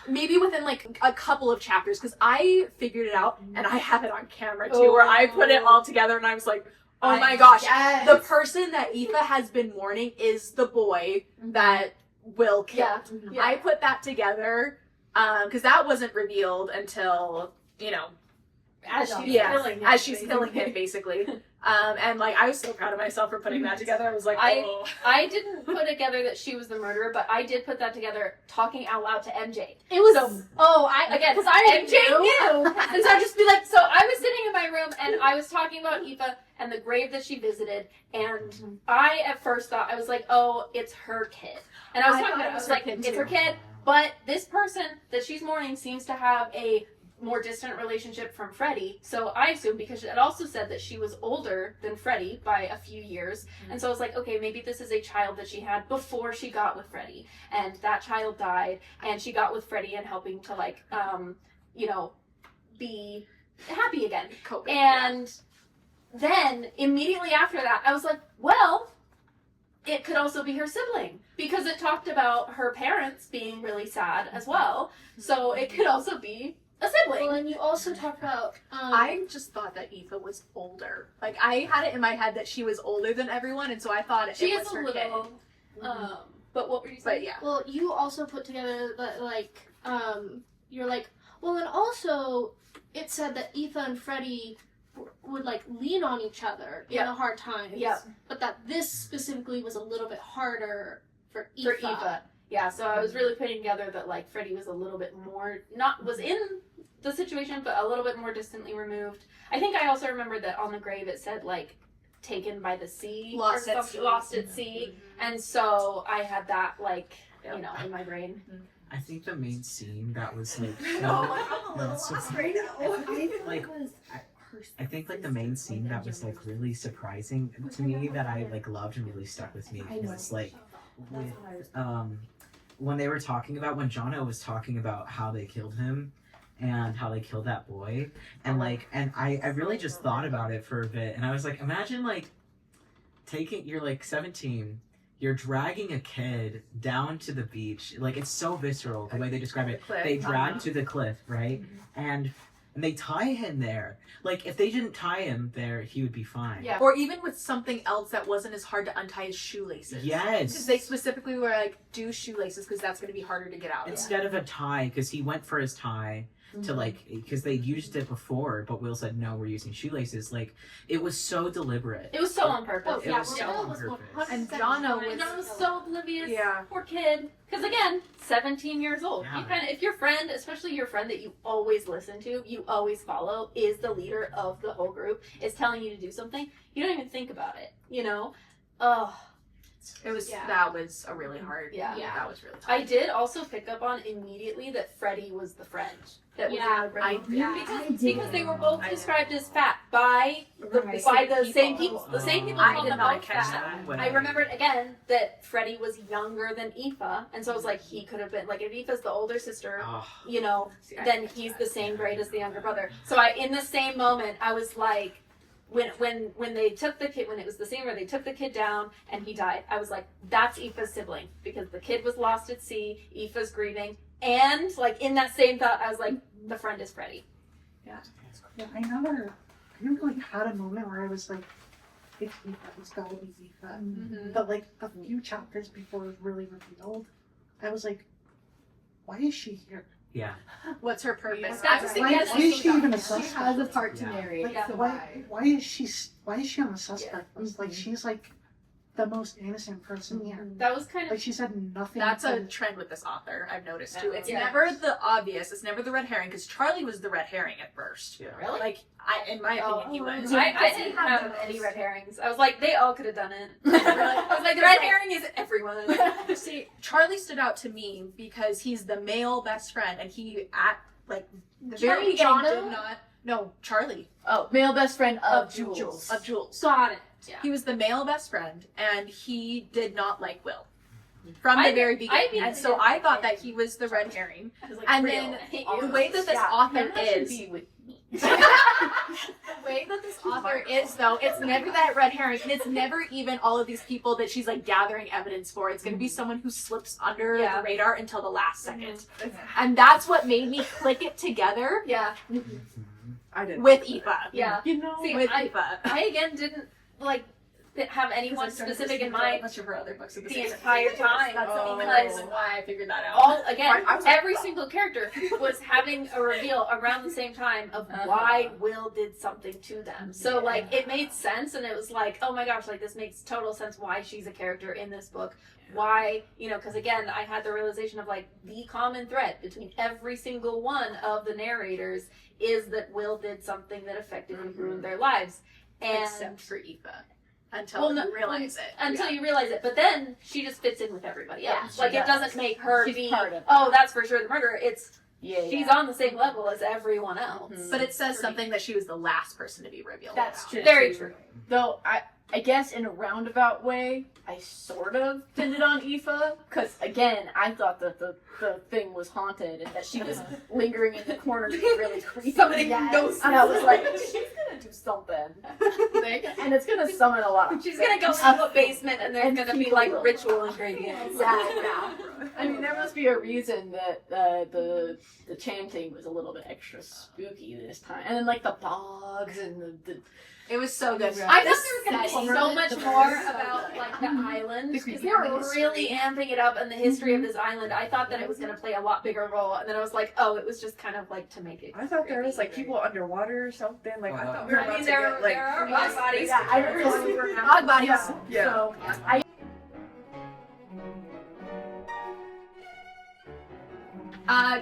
maybe within like a couple of chapters? Because I figured it out, and I have it on camera too, where I put it all together, and I was like, oh my gosh, Yes. the person that Aoife has been mourning is the boy that Will killed. Yeah. I put that together because that wasn't revealed until As she's killing him. as she's killing him, basically. And like I was so proud of myself for putting that together. I was like, oh. I didn't put together that she was the murderer, but I did put that together talking out loud to MJ. It was. So, Again, because I MJ knew. And so I'd just be like, so I was sitting in my room and I was talking about Aoife and the grave that she visited, and I at first thought, I was like, oh, it's her kid. And I was talking about it, I was like, it's her kid, but this person that she's mourning seems to have a more distant relationship from Freddie, so I assumed, because it also said that she was older than Freddie by a few years, and so I was like, okay, maybe this is a child that she had before she got with Freddie, and that child died, and she got with Freddie and helping to like, be happy again. Coping, And then immediately after that, I was like, well, it could also be her sibling, because it talked about her parents being really sad as well, so it could also be a sibling. Well, and you also talked about. I just thought that Aoife was older. Like I had it in my head that she was older than everyone, and so I thought She it is was a her little. kid. But what were you But saying? yeah. Well, you also put together that you're like, well, and also it said that Aoife and Freddie would like lean on each other in the hard times. Yeah. But that this specifically was a little bit harder for Aoife. For Aoife. Yeah, so I was really putting together that like Freddie was a little bit more was in the situation, but a little bit more distantly removed. I think I also remembered that on the grave it said like taken by the sea, Lost or at something, sea. lost at sea, and so I had that like in my brain. I think the main scene that was like, I think like the main scene that was like really surprising to me that I like loved and really stuck with me was like with when they were talking about, when Jono was talking about how they killed him and how they killed that boy, and like, and I really just thought about it for a bit, and I was like, imagine like you're like 17, you're dragging a kid down to the beach, like it's so visceral the way they describe it. They drag to the cliff, right? And they tie him there. Like, if they didn't tie him there, he would be fine. Yeah. Or even with something else that wasn't as hard to untie as shoelaces. Yes. Because they specifically were like, do shoelaces because that's going to be harder to get out. Instead of a tie, because he went for his tie to like, because they used it before, but Will said, no, we're using shoelaces. Like, it was so deliberate. It was so on purpose. It was so on purpose. And Jono John was so oblivious. Yeah. Poor kid. Because again, 17 years old. Yeah. You kind of, if your friend, especially your friend that you always listen to, you always follow, is the leader of the whole group, is telling you to do something, you don't even think about it. You know? Oh. It was, Yeah. that was a really hard, Yeah. that was really tough. I did also pick up on immediately that Freddie was the friend that was Yeah, in the room. I did. Because they were both described as fat by the Right. same people. The same people I called did them not both catch fat. that. I remembered again that Freddie was younger than Aoife, and so I was like, he could have been like, if Aoife's the older sister, Oh, you know, then he's the same grade as the younger brother. So in the same moment, I was like, when they took the kid, when it was the scene where they took the kid down and he died, I was like, that's Aoife's sibling, because the kid was lost at sea, Aoife's grieving, and like in that same thought, I was like, the friend is Freddie. Yeah, I never like had a moment where I was like, it's Aoife, it's gotta be Aoife. But like a few chapters before it was really revealed, I was like, why is she here? yeah. What's her purpose? That's the Why thing. is she even a She suspect? has a part to Yeah. narrate. Like, so why is she on the suspect list? Like, she's like the most innocent person here. That was kind Like, of she said nothing. That's a to- trend with this author, I've noticed too. It's Yeah. never the obvious, it's never the red herring, because Charlie was the red herring at first. Yeah. really. Like, in my opinion, he was. I didn't have any red herrings. I was like, they all could have done it. I was like, the red herring is everyone. See, Charlie stood out to me because he's the male best friend, and he at like the very beginning Jono? did not. No, Charlie Oh, male best friend of Jules. of Jules. Got it. He was the male best friend, and he did not like Will from the very beginning. And so I thought that he was the red herring. I was like, And real. then I hate the you. way that this author is, Be with me. the way that this author is, though, it's never that red herring, and it's never even all of these people that she's like gathering evidence for. It's going to be someone who slips under Yeah. the radar until the last second, and that's what made me click it together Yeah, I didn't. with Aoife. yeah. You know, See, With I Aoife. again didn't like have anyone specific in mind Much of her other books at the entire time. That's the only because reason why I figured that out. all again, I was- every single character was having a reveal around the same time of why Will did something to them. So like it made sense, and it was like, oh my gosh, like this makes total sense why she's a character in this book. Why, you know, because again, I had the realization of like the common thread between every single one of the narrators is that Will did something that affected and ruined their lives. And Except for Aoife. Until Well, no, you realize it. until you realize it, but then she just fits in with everybody else. Like it doesn't make her She's be, part of it. oh, that's for sure the murderer. It's Yeah, she's on the same level as everyone else. But it says something that she was the last person to be revealed. That's about. true. Very true. Though I guess in a roundabout way, I sort of pinned it on Aoife, because again, I thought that the thing was haunted and that she was lingering in the corner being really creepy. Somebody Yes. knows And I was like, she's gonna do something, and it's gonna summon a lot of. She's gonna go into a basement and there's gonna be like ritual ingredients. Yeah. I mean, there must be a reason that the chanting was a little bit extra spooky this time, and then like the bogs and the It was so good. I thought there was gonna setting. be so much more about like the island because they were really amping it up and the history of this island. I thought that it was gonna play a lot bigger role, and then I was like, oh, it was just kind of like to make it. I thought there was like people underwater or something. Like I thought we were I about mean, to get like. there are bog bodies. yeah, I remember dog bodies. Yeah. So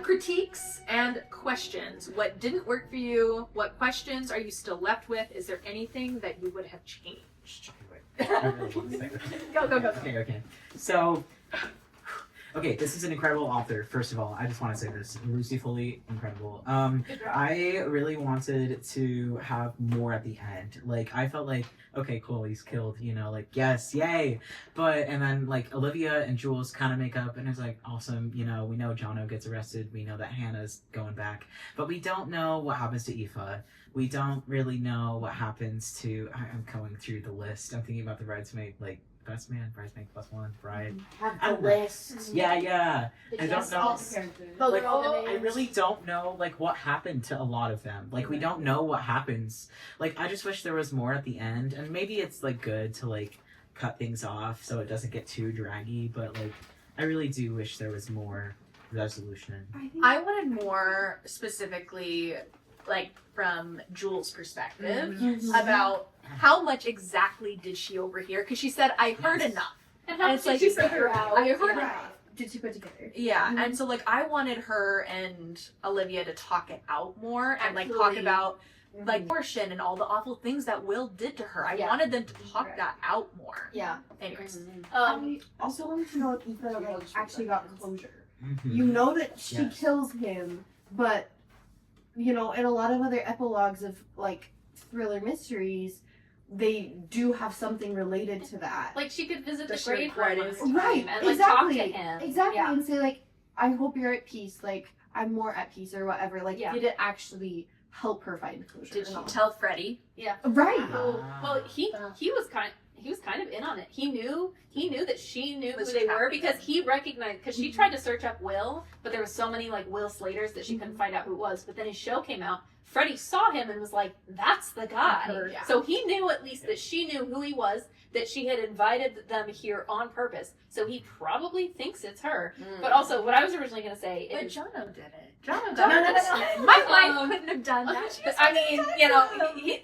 Critiques and questions. What didn't work for you? What questions are you still left with? Is there anything that you would have changed? I really want to say that. Go. Okay. So, Okay, this is an incredible author. First of all, I just want to say this: Lucy Foley, incredible. I really wanted to have more at the end. Like, I felt like, okay, cool, he's killed. You know, like, yes, yay. But and then like Olivia and Jules kind of make up, and it's like awesome. You know, we know Jono gets arrested. We know that Hannah's going back, but we don't know what happens to Aoife. We don't really know what happens to. I'm going through the list. I'm thinking about the bridesmaid, like. Best man, bridesmaid +1, bride. Have the list. Yeah. I don't know. Like, all the I really don't know like what happened to a lot of them. Like we don't know what happens. Like I just wish there was more at the end, and maybe it's like good to like cut things off so it doesn't get too draggy. But like I really do wish there was more resolution. I wanted more specifically, like from Jules' perspective, about how much exactly did she overhear? Because she said, "I heard enough," And how it's did like she figure out? I heard enough. Did she put together? Yeah, and so like I wanted her and Olivia to talk it out more and like talk Absolutely. about like abortion and all the awful things that Will did to her. I wanted them to talk that out more. Yeah. Anyways, I also wanted to know if Aoife like actually got closure. Mhm. You know that she Yes. kills him, but you know, in a lot of other epilogues of like thriller mysteries, they do have something related to that. Like she could visit Does the she grave regret one it? last time Right, and like exactly. talk to him. Exactly, Yeah. and say like, I hope you're at peace, like I'm more at peace or whatever. Like Yeah. did it actually help her find closure? did or she not? tell Freddie? Right. Well, he was kind of in on it. He knew that she knew who Was they were tracking because them. he recognized, because she tried to search up Will, but there was so many like Will Slaters that she couldn't find out who it was. But then his show came out. Freddie saw him and was like, "That's the guy." Yeah. So he knew at least that she knew who he was, that she had invited them here on purpose. So he probably thinks it's her. But also, what I was originally going to say But is, Jono did it. Jono No, got no, it. no. My wife couldn't have done that. She was I mean, you know,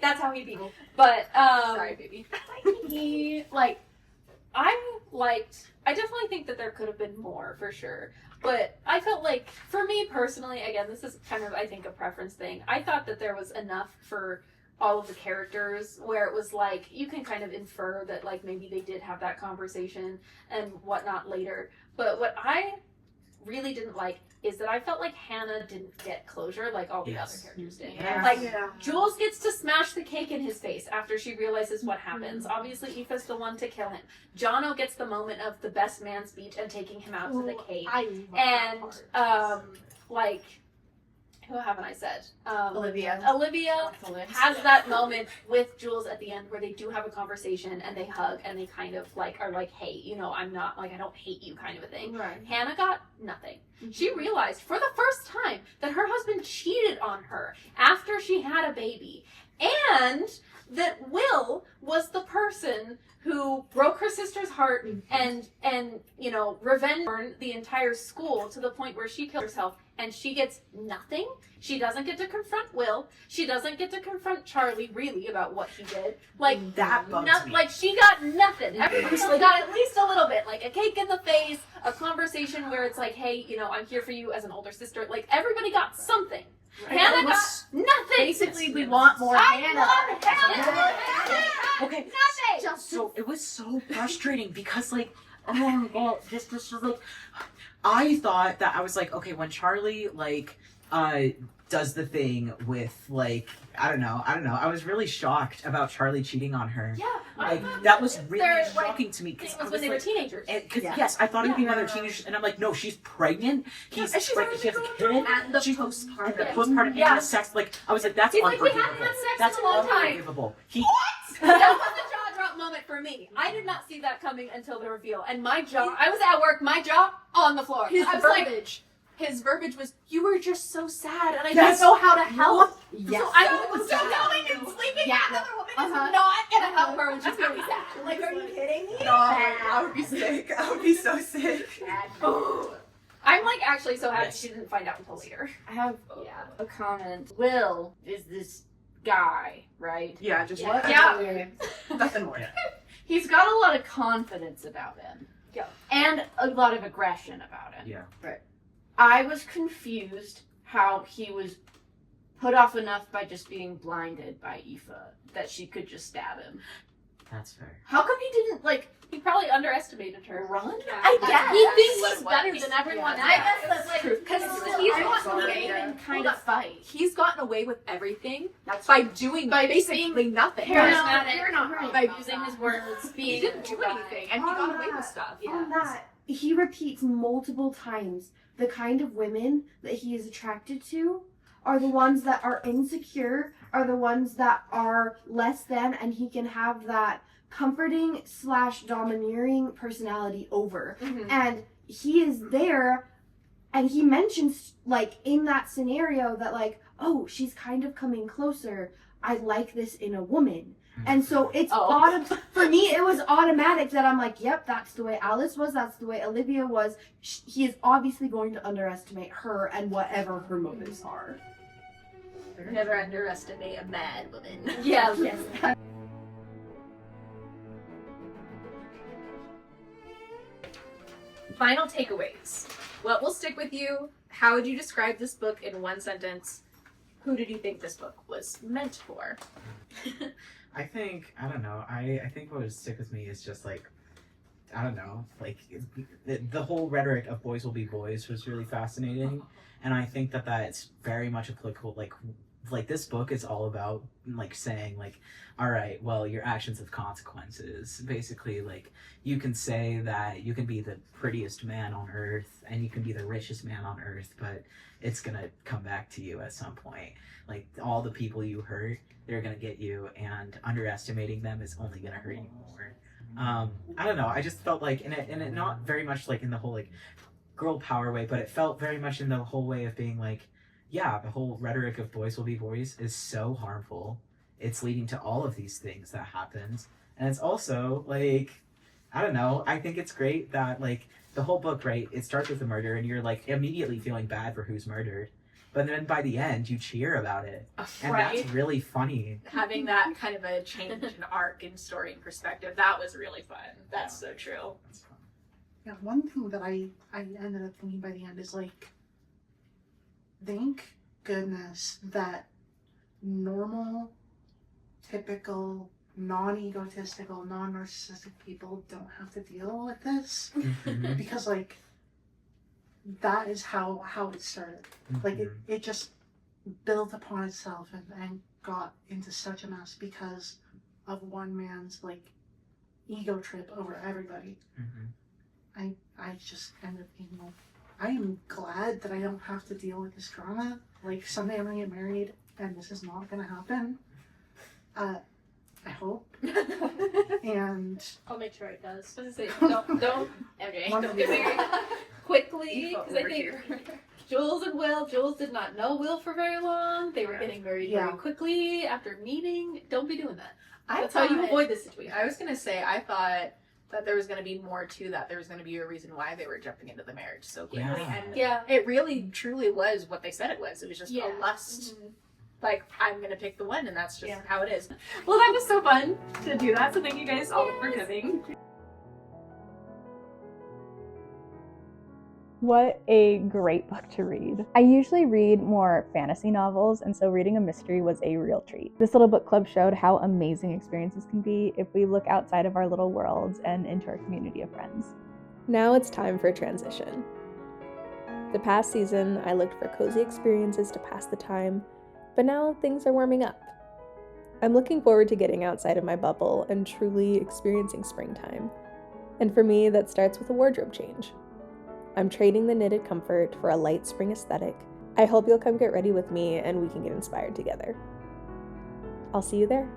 that's how he beat me. But sorry, baby. he I definitely think that there could have been more for sure, but I felt like for me personally, again, this is kind of I think a preference thing. I thought that there was enough for all of the characters where it was like you can kind of infer that like maybe they did have that conversation and whatnot later. But what I really didn't like is that I felt like Hannah didn't get closure like all the Yes. other characters did. Yeah. Like Jules gets to smash the cake in his face after she realizes what happens. Obviously, Aoife's the one to kill him. Jono gets the moment of the best man speech and taking him out to the cave. And like, who haven't I said? Olivia. Olivia has that moment with Jules at the end where they do have a conversation and they hug and they kind of like are like, "Hey, you know, I'm not like I don't hate you," kind of a thing. Right. Hannah got nothing. She realized for the first time that her husband cheated on her after she had a baby, and that Will was the person who broke her sister's heart and you know revenged the entire school to the point where she killed herself, and she gets nothing. She doesn't get to confront Will. She doesn't get to confront Charlie really about what he did. Like That bugs me. like she got nothing. Everybody else got at least a little bit, like a cake in the face, a conversation where it's like, "Hey, you know, I'm here for you as an older sister." Like everybody got something. Hannah got nothing. Basically, we want more I Hannah. love Hannah. Okay. Nothing. So it was so frustrating because like, oh my god, this was like, I thought that I was like, okay, when Charlie like does the thing with like I don't know. I was really shocked about Charlie cheating on her. Yeah, Like that was really They're, like, shocking to me because it was when they were teenagers. Because yes, I thought it'd be when they're teenagers, and I'm like, no, she's pregnant. He's and she's pregnant. She has a already kid. And the She's- postpartum. And the postpartum Yeah. and the sex. Like I was like, that's He's like, we unforgivable. haven't had sex That's in a long time. unforgivable. He That was a jaw drop moment for me. I did not see that coming until the reveal, and my jaw. I was at work, my jaw on the floor. His I was like, verbiage. His verbiage was, "You were just so sad, and I Yes. didn't know how to help." Yes. so I was so going and sleeping. Yeah. Another woman Uh-huh. is not gonna help her when she's really sad. Like, are you kidding me? I would be sick. I would be so sick. I'm like actually so happy she didn't find out until later. I have a comment. Will is this guy, right? Yeah, just Yeah. nothing more. He's got a lot of confidence about him. Yeah. And a lot of aggression about him. Yeah. Right. I was confused how he was put off enough by just being blinded by Aoife that she could just stab him. That's fair. How come he didn't like He probably underestimated her. run? Yeah. I guess He That's thinks what he's it was. better than everyone else. I guess that's like Because he's he's gotten away and kind of fight. He's gotten away with everything That's by doing By basically nothing. Charismatic. You're not right By about using that. his words, being He didn't do anything, and he got away with stuff. On that, he repeats multiple times the kind of women that he is attracted to are the ones that are insecure, are the ones that are less than, and he can have that comforting / domineering personality over. And he is there, and he mentions, like, in that scenario that, like, oh, she's kind of coming closer. I like this in a woman. And so it's for me, it was automatic that I'm like, yep, that's the way Alice was, that's the way Olivia was. He is obviously going to underestimate her and whatever her motives are. Never underestimate a mad woman. Yeah. Yes. Final takeaways. What will stick with you? How would you describe this book in one sentence? Who did you think this book was meant for? I think, I don't know, I think what would stick with me is just like, I don't know, like the whole rhetoric of boys will be boys was really fascinating. And I think that that's very much applicable. Like this book is all about like saying like, all right, well, your actions have consequences. Basically, like you can say that you can be the prettiest man on earth and you can be the richest man on earth, but it's gonna come back to you at some point. Like all the people you hurt, they're gonna get you, and underestimating them is only gonna hurt you more. I don't know. I just felt like in it not very much like in the whole like girl power way, but it felt very much in the whole way of being like, yeah, the whole rhetoric of boys will be boys is so harmful. It's leading to all of these things that happens. And it's also like, I don't know, I think it's great that like the whole book, right, it starts with a murder and you're like immediately feeling bad for who's murdered. But then by the end, you cheer about it. And that's really funny. Having that kind of a change in arc and story and perspective, that was really fun. That's so true. That's fun. Yeah, one thing that I ended up thinking by the end is like, thank goodness that normal, typical, non-egotistical, non-narcissistic people don't have to deal with this. Because like, that is how it started. Like it just built upon itself and got into such a mess because of one man's like ego trip over everybody. I just ended up thinking, like, I am glad that I don't have to deal with this drama. Like someday I'm gonna get married and this is not gonna happen. I hope. And I'll make sure it does. I was gonna say, don't MJ, One don't of get you. married quickly, You because felt I think over Jules and Jules did not know Will for very long. They were getting married very quickly after meeting. Don't be doing that. That's how you avoid this situation. I was going to say, I thought that there was going to be more to that. There was going to be a reason why they were jumping into the marriage so quickly. Yeah. And Yeah. it really, truly was what they said it was. It was just Yeah. a lust. Like, I'm going to pick the one, and that's just Yeah. how it is. Well, that was so fun to do that. So thank you guys all for coming. What a great book to read. I usually read more fantasy novels, and so reading a mystery was a real treat. This little book club showed how amazing experiences can be if we look outside of our little worlds and into our community of friends. Now it's time for transition. The past season, I looked for cozy experiences to pass the time, but now things are warming up. I'm looking forward to getting outside of my bubble and truly experiencing springtime. And for me, that starts with a wardrobe change. I'm trading the knitted comfort for a light spring aesthetic. I hope you'll come get ready with me and we can get inspired together. I'll see you there.